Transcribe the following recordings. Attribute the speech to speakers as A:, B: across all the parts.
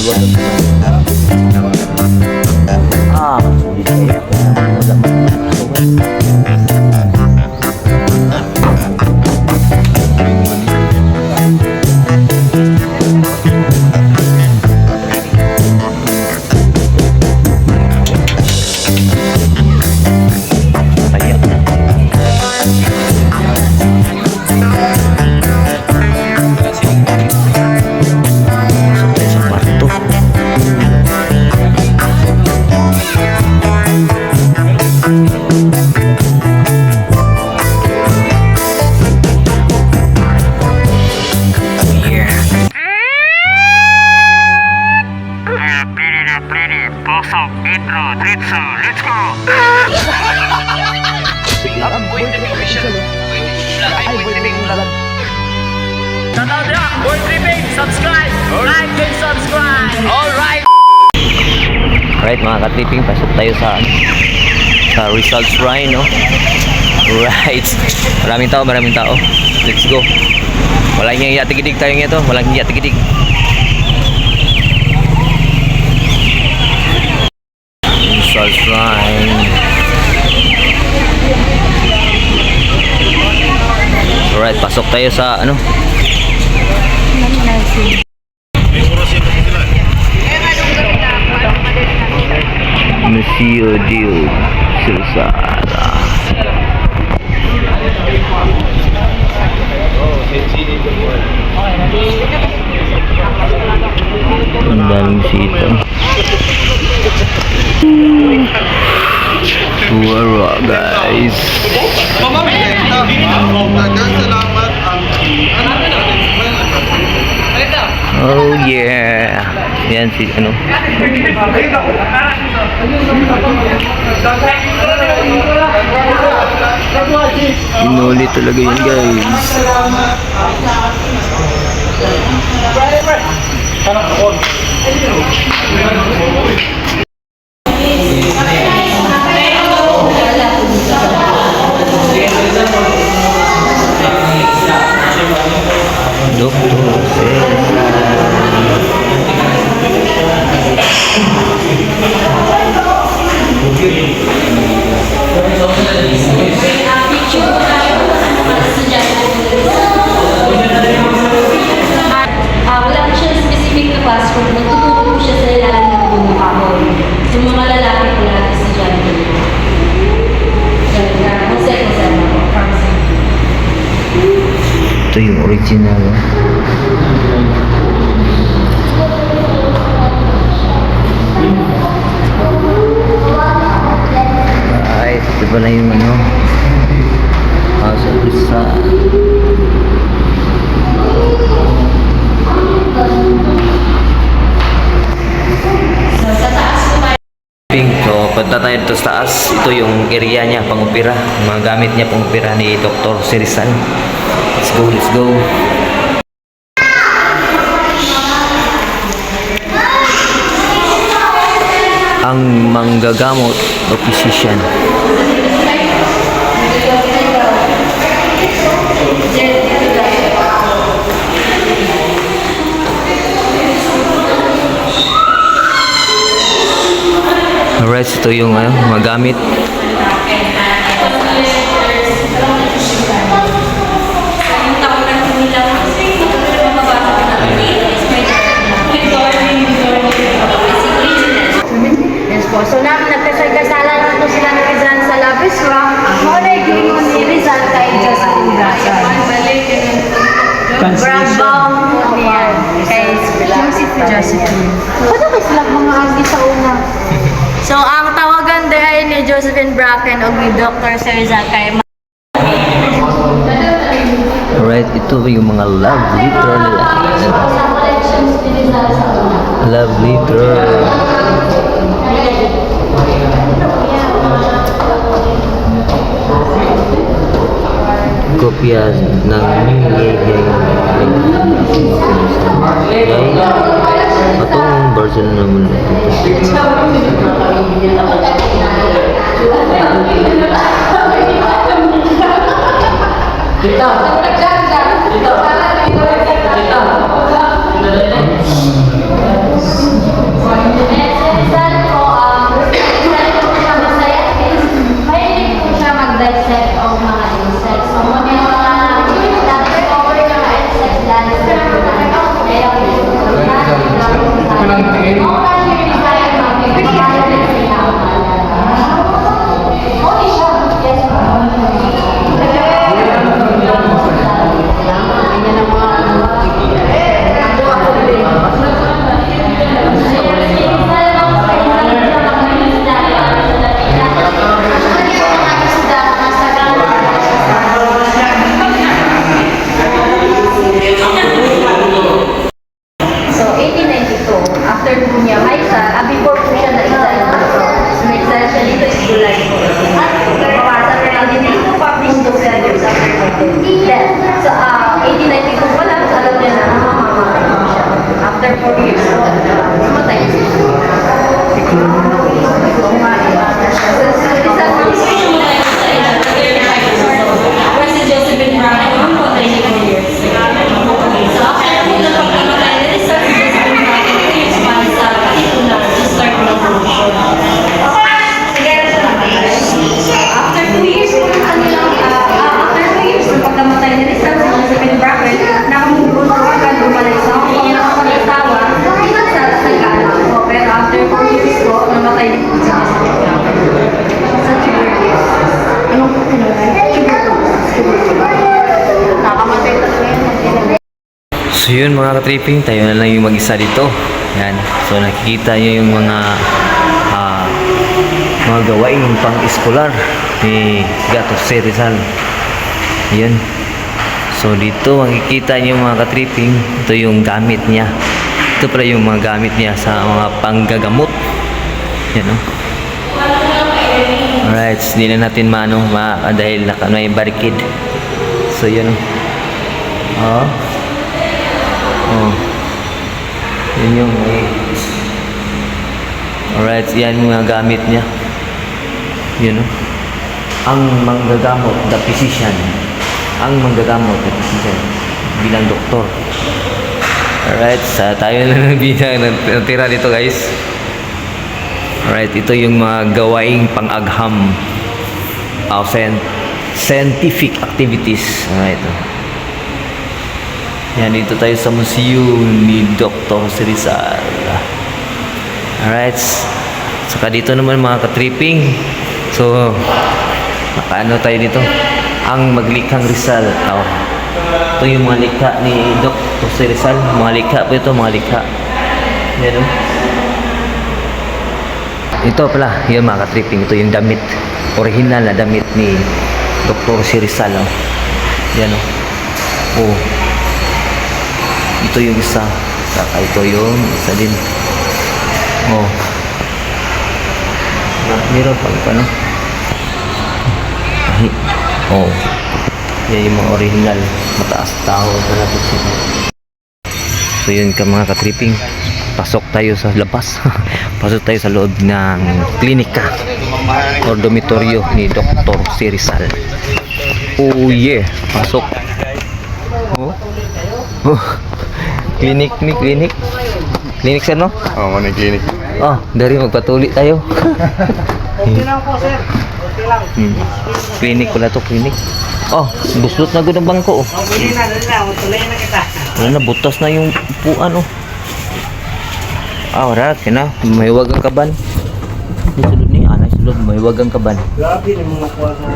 A: Ah, Alright mga ka-tripping, pasok tayo sa Rizal Shrine, no? Right. Maraming tao. Let's go. Walang hiya tigidig tayo nito. Walang hiya tigidig. Rizal Shrine. Alright, pasok tayo sa ano? Museo del Silsara. Ang daming sito. Suara guys. Oh yeah. Yan si ano. Inuli talaga yun guys.
B: Wala po siya specific na classroom. Nagtuturo po siya sa ilalim ng buong kahoy. So, mga lalaki po lahat estudyante.
A: Ito yung original. Ay, ito pala yung ano, House of Rizal. So, punta tayo dito sa taas. Ito yung area niya, pang-opera. Mga gamit niya pang-opera ni Dr. Rizal. Let's go, let's go. Ang manggagamot o physician. Alright, ito yung mga gamit.
B: Yes po. So, nagkasal-kasalan po sila ng Rizal sa Lapis Rock. Ako na yung ni Rizal kay Josephine Bracken. Brambang po niya kay Josephine. Paano kayo sila mga agi sa una? So, ang tawagan dahil ni Josephine Bracken o ni Dr. Rizal kay
A: Alright, ito yung mga love letter nila. Love letter. Kopya ng atong version naman
B: 1892, after po niya, before po siya na-exile dito. So, na-exile siya dito is July 4. Pumasa siya lang din dito, published of years after then. So, 1892 pa lang, alam niya na mamamatay po siya. After 4 years, mamatay siya. President Josephine Brown, mamatay siya 4 years. So, after po na pagkamatay na isa, sa katipunan to start the revolution. After 2 years po ng kanilang, after 2 years ng pagkamatay ni Rizal, si Josephine Bracken, nakamubon po agad bumalik sa Hong Kong na kapangasawa sa nagkaanak po. Pero after 4 years po, namatay din po si Josephine Bracken. Sa tuberculosis. Anong po tinatay? Tuberculosis. Nakamatay talaga yun.
A: So yun mga ka-tripping, tayo na lang yung mag-isa dito. Yan. So nakikita nyo yung mga gawain pang-escolar ni Gato C. Rizal. Yan. So dito makikita nyo mga ka-tripping, ito yung gamit niya. Ito pala yung mga gamit niya sa mga panggagamot. Yan o. Alright, hindi na natin dahil may barricade. So yun o. Yun yung alright, yan mga gamit niya. Yun ang manggagamot, the physician. Ang manggagamot, the physician, bilang doktor. Alright, tayo na natira dito guys. Alright, ito yung mga gawaing pang-agham of scientific activities. Alright. Yan, dito tayo sa museum ni Dr. C. Rizal. Alright. Saka dito naman mga ka-tripping. So, makaano tayo dito? Ang maglikhang Rizal. Ito yung mga likha ni Dr. C. Rizal. Mga likha po ito, mga likha. Yan o. Ito pala, yung mga ka-tripping. Ito yung damit. Original na damit ni Dr. C. Rizal. Yan o. Ito yung isa. Saka ito yung isa din. Meron pang ano? Yan yung mga original. Mataas tao sa natin sila. So yun ka mga ka-tripping. Pasok tayo sa labas. Pasok tayo sa loob ng klinika or dormitoryo ni Dr. C. Rizal. Oh yeah. Pasok. Klinik ni klinik. Klinik sir no?
C: Oo, may clinic.
A: Dari magpatuli tayo.
D: Okay lang po, sir. Okay lang.
A: Klinik pala to, klinik. Buslot na gud ang bangko.
D: Dali na. Tuloy na kita.
A: Wala na, butas na yung upuan wala, kina. May wagang kaban. Sulod ni, sulod. May wagang kaban.
D: Grabe ni mga kuha sa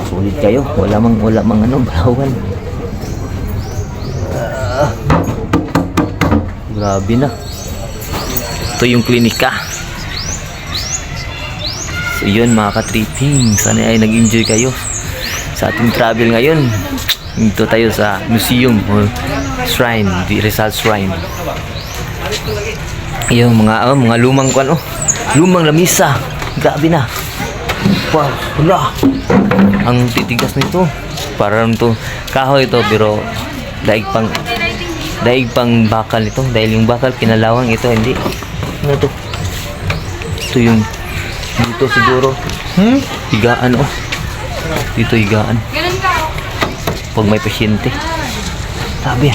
A: Sulit kayo. Wala mang balawan. Grabe na. Ito yung klinika. So yun mga ka-tripping, sana ay nag-enjoy kayo sa ating travel ngayon. Dito tayo sa museum o shrine, the Rizal Shrine. Yung mga lumang lumang lamisa. Grabe na. Wow, wala. Ang titigas nito. Parang to kahoy ito pero daig pang bakal ito dahil yung bakal kinalawang ito hindi. Ano to? Ito yung dito siguro. Higaan Dito higaan. Pag may pasyente. Sabi,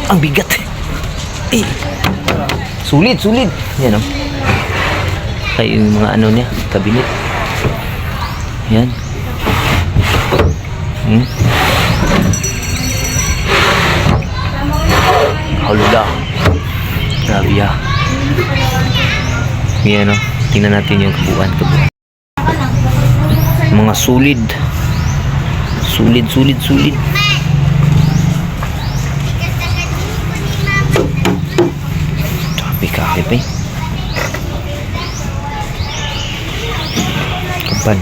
A: ang bigat. Sulit. Yan kaya yung mga niya, kabinet. Yan. Halula. Grabe yan tingnan natin yung kabuuan. Mga solid. Grabe kahit kapan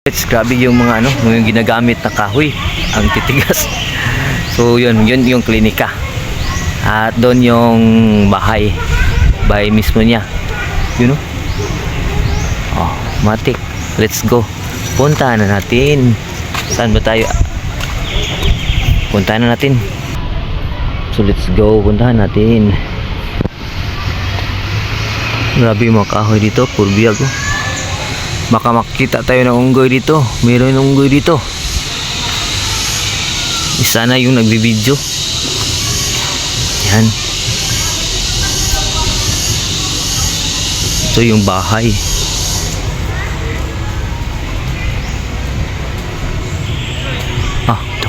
A: It's grabe yung mga ano, yung ginagamit na kahoy, ang titigas. So yun yung klinika. At doon yung bahay mismo niya. You know? Oh, matik. Let's go. Puntahan na natin. Saan ba tayo? Puntahan na natin. So let's go. Puntahan natin. Grabe yung mga kahoy dito. Purbiag oh. Baka makita tayo ng unggoy dito. Mayroon ng unggoy dito. Isa na yung nagbibideo. Yan. Ito yung bahay.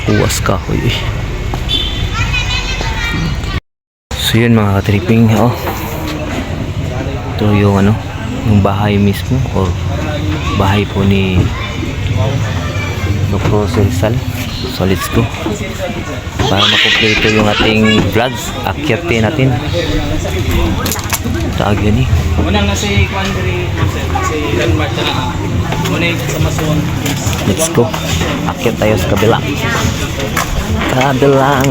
A: Takuwas kahoy eh. So yun mga katripping. Ito yung ano, yung bahay mismo or bahay po ni Dr. Rizal. So let's go. Para makumpleto yung ating vlog, akyatin natin. Taag yun eh.
C: Unang nasa Quandary, si landmark na muna sa Mason.
A: Let's go. Akyat tayo sa kabila. Kabilang.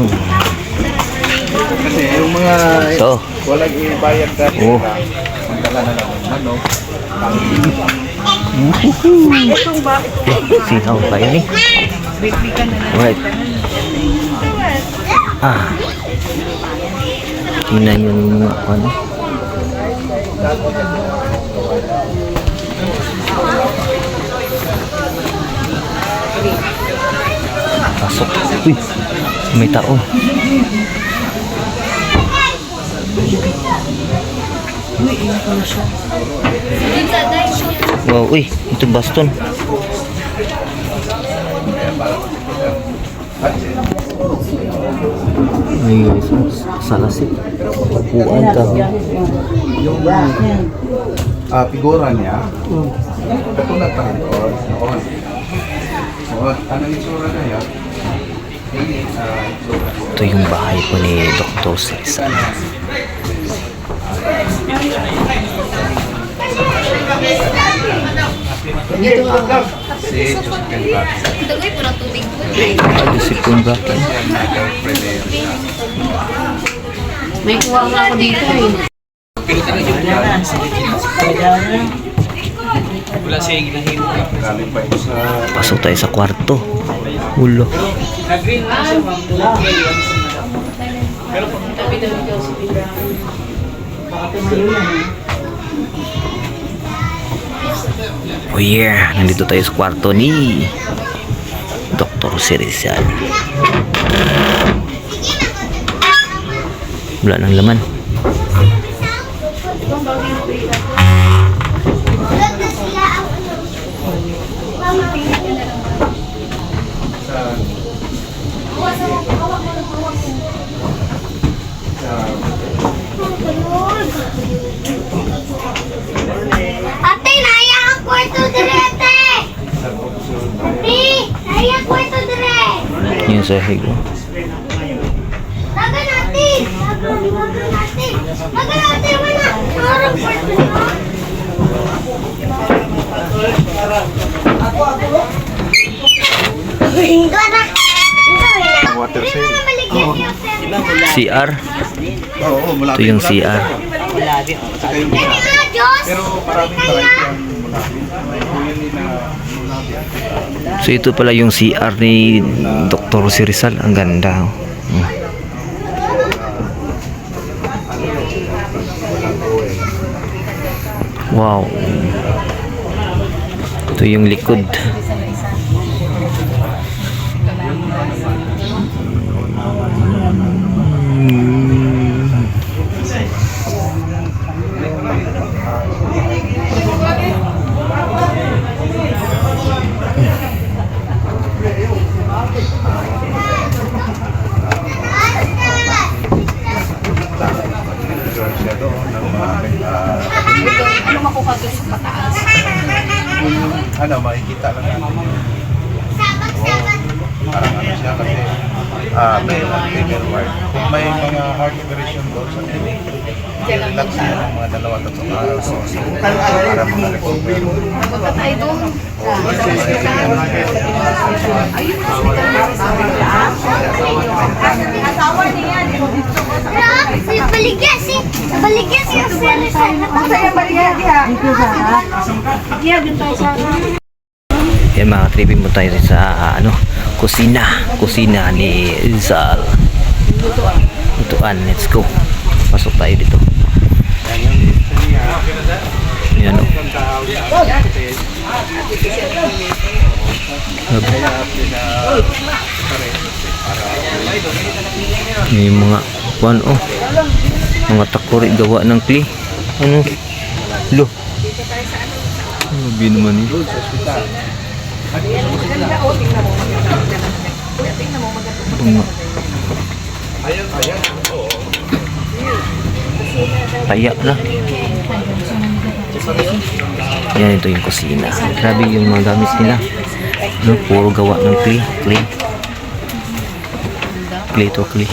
D: Kasi yung mga
A: Ito.
D: walang ibayad dati.
A: Oh.
D: Magdala na lang. Manok.
A: Sinaw tayo ni. Right. Tingnan nyo yung mga ano. Pasok. Uy, may tao. Wow, uy, ito baston. Ay guys, salasip. Upuan ka.
D: Yung figura niya, katulad pa rin doon. Anong itsura na yan?
A: Ito yung bahay po ni Dr. Rizal.
B: Dagay po ng tubig po.
A: Ito si Kumbrakan.
B: May kuha nga ako dito eh.
C: Wala siya yung ginahin.
D: Galing pa ito sa...
A: Pasok tayo sa kwarto. Ulo.
C: Nag-green na siya, ma'am. Pero
A: Oh yeah, nandito tayo sa kwarto ni Dr. Rizal. Wala nang laman.
E: Ate, naya ang kwarto direte! Ate, naya ang kwarto direte!
A: Yun sa higo.
E: Taga natin! Taga natin! Taga natin! Wala! Parang kwarto na!
D: Water sale.
A: CR.
D: Oo,
A: Ito yung CR.
D: Saka yung isa. Pero maraming variety ang mulabi. Yun din na
A: So ito pala yung CR ni Dr. Rizal. Ang ganda. Wow. Ito yung likod.
B: Ano makuha doon sa pataas?
D: ano, makikita lang natin. parang ano siya kasi male and female ward. Kung may mga heart operation doon sa clinic, relax siya ng mga 2-3 araw sa hospital para makarecover.
E: Baligyan siya
A: Yan mga tripping mo tayo sa kusina ni Rizal. Lutuan, let's go. Pasok tayo dito. Yan o. May mga mga takori gawa ng clay. Ano? Lo. Grabe naman yun. Kaya na. Yan, ito yung kusina. Grabe yung mga gamit nila. No, puro gawa ng clay. Clay to clay.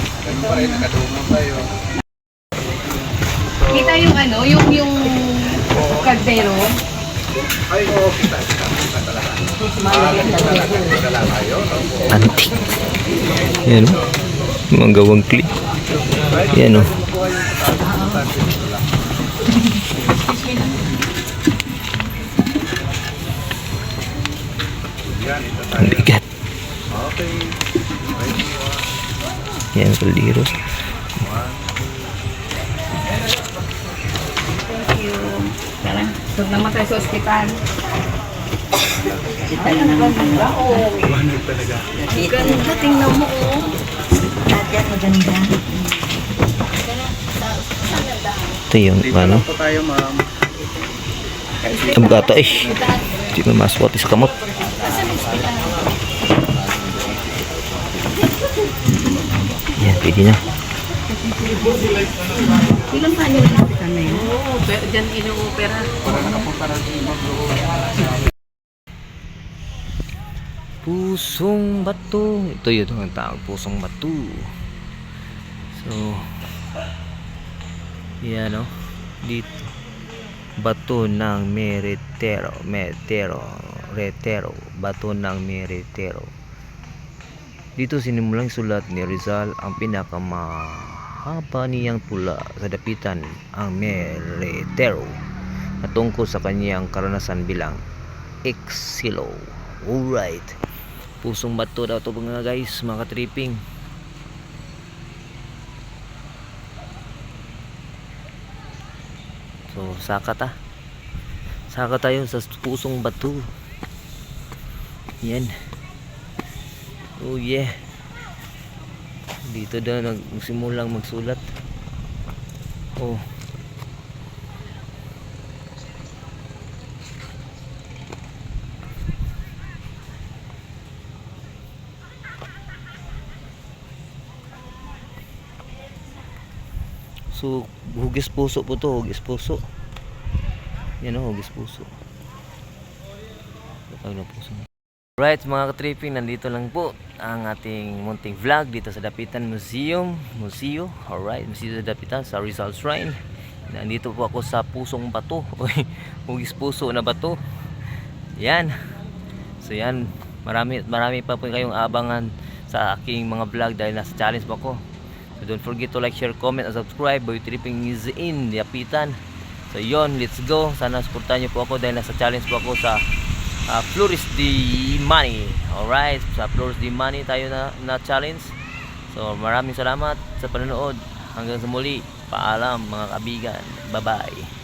F: Kita yung yung kaldero.
A: Antik. Yan o. Mga gawang clay. Yan o. Ang bigat. Yan, kaldero.
F: Huwag naman tayo sa ospital. Ganda, tingnan mo
A: Ito yung ano.
D: Ito tayo, ma'am.
A: Ang bata eh. Hindi mo maswati sa kamot. Yan, pwede na.
F: Ilan pa yung hospital na yun? Oo, dyan ino-opera.
A: Pusong Bato. Ito yun ang tawag, Pusong Bato. So, yan o. Dito. Bato ng Retero. Bato ng Retero. Dito sinimulang sulat ni Rizal ang pinakamahaba niyang tula sa dapitan, ang Retero, na tungkol sa kanyang karanasan bilang eksilo. Alright. Pusong Bato daw ito mga guys, mga tripping. So, saka tayo sa Pusong Bato. Yan. Oh yeah. Dito daw nagsimulang magsulat. Oh. So, hugis puso po to, hugis puso. Yan o, hugis puso. Tawag na puso. Right, mga ka-tripping, nandito lang po ang ating munting vlog dito sa Dapitan Museo. Alright, Museo sa Dapitan sa Rizal Shrine. Nandito po ako sa Pusong Bato. Hugis puso na bato. Yan. So yan, marami pa po kayong abangan sa aking mga vlog dahil nasa challenge po ako. So don't forget to like, share, comment, and subscribe. Boy Tripping is in Dapitan. So yon, let's go. Sana supportan niyo po ako dahil nasa challenge po ako sa Flores de Money. Alright, sa Flores de Money tayo na challenge. So maraming salamat sa panonood. Hanggang sa muli. Paalam mga kabigan. Bye bye.